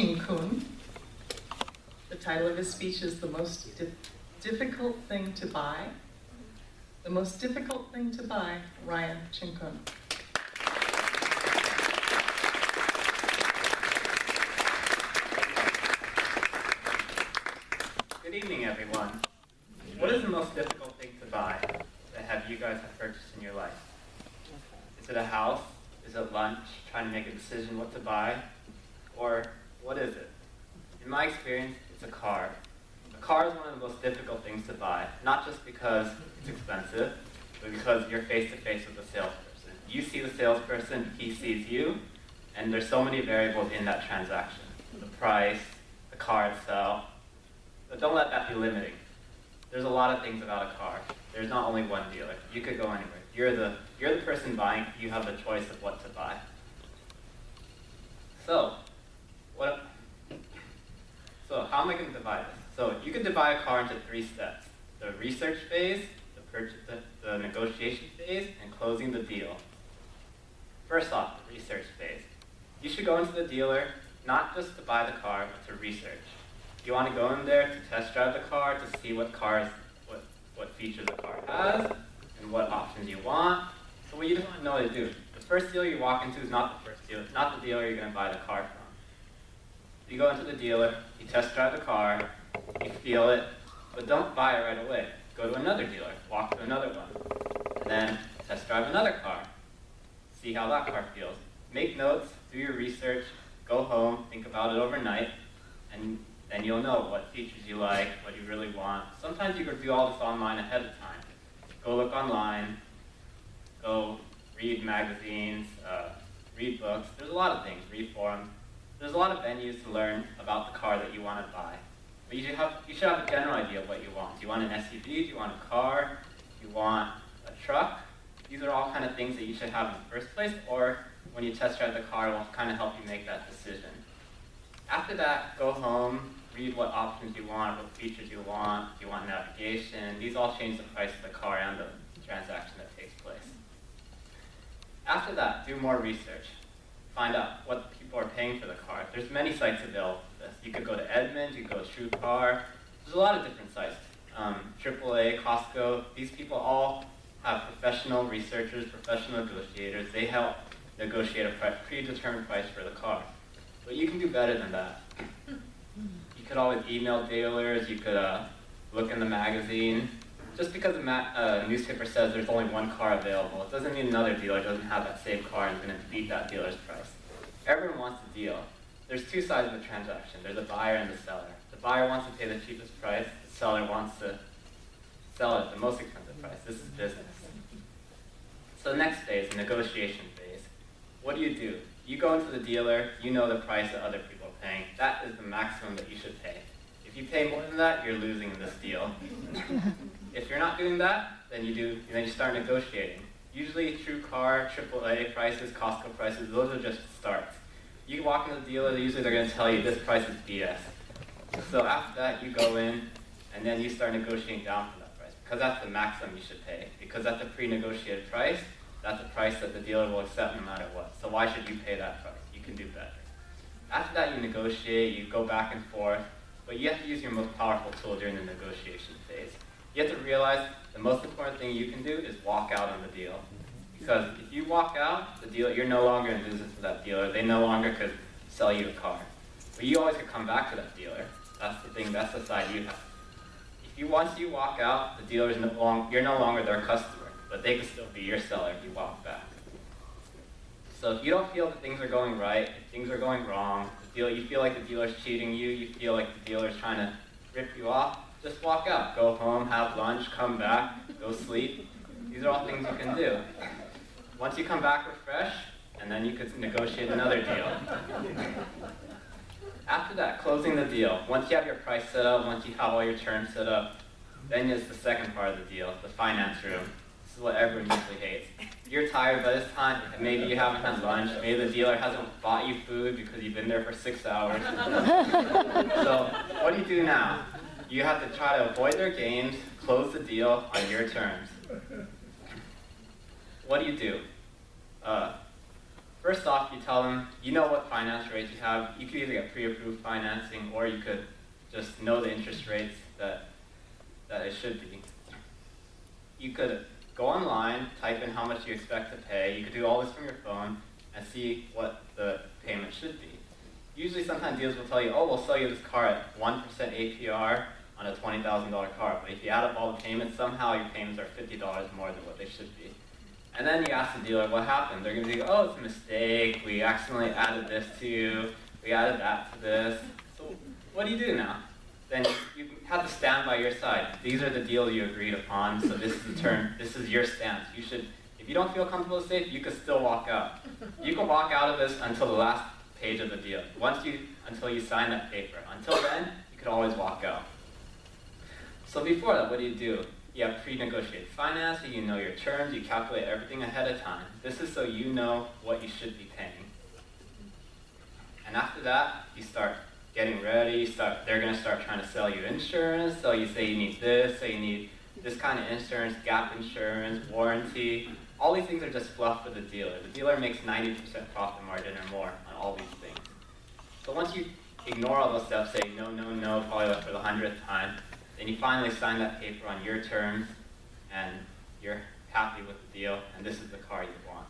Ching-kun. The title of his speech is The Most Difficult Thing to Buy. The Most Difficult Thing to Buy, Ryan Ching-kun. Good evening, everyone. What is the most difficult thing to buy that have you guys have purchased in your life? Is it a house? Is it lunch? Trying to make a decision what to buy? Or what is it? In my experience, it's a car. A car is one of the most difficult things to buy, not just because it's expensive, but because you're face-to-face with the salesperson. You see the salesperson, he sees you, and there's so many variables in that transaction. The price, the car itself. But don't let that be limiting. There's a lot of things about a car. There's not only one dealer. You could go anywhere. You're the person buying. You have the choice of what to buy. So how am I going to divide this? So you could divide a car into 3 steps: the research phase, the negotiation phase, and closing the deal. First off, the research phase. You should go into the dealer not just to buy the car, but to research. You want to go in there to test drive the car, to see what features the car has, and what options you want. So what you just want to know what to do. The first dealer you walk into is not the dealer you're going to buy the car from. You go into the dealer, you test drive the car, you feel it, but don't buy it right away. Go to another dealer, walk to another one, and then test drive another car. See how that car feels. Make notes, do your research, go home, think about it overnight, and then you'll know what features you like, what you really want. Sometimes you can do all this online ahead of time. Go look online, go read magazines, read books. There's a lot of things, read forums. There's a lot of venues to learn about the car that you want to buy. But you should have a general idea of what you want. Do you want an SUV? Do you want a car? Do you want a truck? These are all kind of things that you should have in the first place, or when you test drive the car, it will kind of help you make that decision. After that, go home, read what options you want, what features you want. Do you want navigation? These all change the price of the car and the transaction that takes place. After that, do more research. Find out what people are paying for the car. There's many sites available for this. You could go to Edmunds, you could go to TrueCar. There's a lot of different sites. AAA, Costco, these people all have professional researchers, professional negotiators. They help negotiate a predetermined price for the car. But you can do better than that. You could always email dealers, you could look in the magazine. Just because a newspaper says there's only one car available, it doesn't mean another dealer doesn't have that same car and is going to beat that dealer's price. Everyone wants a deal. There's 2 sides of the transaction. There's a buyer and the seller. The buyer wants to pay the cheapest price. The seller wants to sell it at the most expensive price. This is business. So the next phase, the negotiation phase. What do? You go into the dealer, you know the price that other people are paying. That is the maximum that you should pay. If you pay more than that, you're losing in this deal. If you're not doing that, then you start negotiating. Usually TrueCar, AAA prices, Costco prices, those are just starts. You walk into the dealer, usually they're going to tell you this price is BS. So after that, you go in, and then you start negotiating down from that price, because that's the maximum you should pay. Because that's a pre-negotiated price, that's a price that the dealer will accept no matter what. So why should you pay that price? You can do better. After that, you negotiate, you go back and forth, but you have to use your most powerful tool during the negotiation phase. You have to realize the most important thing you can do is walk out on the deal. Because if you walk out, the dealer, you're no longer in business with that dealer. They no longer could sell you a car. But you always could come back to that dealer. That's the thing, that's the side you have. Once you walk out, the dealer is you're no longer their customer, but they could still be your seller if you walk back. So if you don't feel that things are going right, if things are going wrong, you feel like the dealer's cheating you, you feel like the dealer's trying to rip you off, just walk out. Go home, have lunch, come back, go sleep. These are all things you can do. Once you come back refreshed, and then you could negotiate another deal. After that, closing the deal. Once you have your price set up, once you have all your terms set up, then is the second part of the deal, the finance room. This is what everyone usually hates. You're tired by this time, and maybe you haven't had lunch, maybe the dealer hasn't bought you food because you've been there for 6 hours. So what do now? You have to try to avoid their games, close the deal on your terms. What do? First off, you tell them, you know what finance rates you have. You could either get pre-approved financing, or you could just know the interest rates that it should be. You could go online, type in how much you expect to pay. You could do all this from your phone and see what the payment should be. Usually sometimes dealers will tell you, oh, we'll sell you this car at 1% APR on a $20,000 car. But if you add up all the payments, somehow your payments are $50 more than what they should be. And then you ask the dealer what happened. They're going to be, oh, it's a mistake. We accidentally added this to you. We added that to this. So what do you do now? Then you have to stand by your side. These are the deals you agreed upon, so this is the term, this is your stance. You should, if you don't feel comfortable with safe, you could still walk out. You can walk out of this until the last page of the deal. Until you sign that paper. Until then, you could always walk out. So before that, what do? You have pre-negotiated financing, you know your terms, you calculate everything ahead of time. This is so you know what you should be paying. And after that, you start getting ready, they're going to start trying to sell you insurance, so you say you need this, so you need this kind of insurance, gap insurance, warranty. All these things are just fluff for the dealer. The dealer makes 90% profit margin or more on all these things. So once you ignore all those steps, say no, no, no, probably like for the 100th time, then you finally sign that paper on your terms, and you're happy with the deal, and this is the car you want.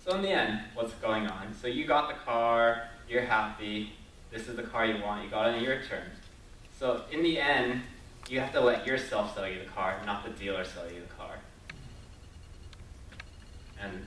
So in the end, what's going on? So you got the car, you're happy, this is the car you want, you got it on your terms. So in the end, you have to let yourself sell you the car, not the dealer sell you the car. And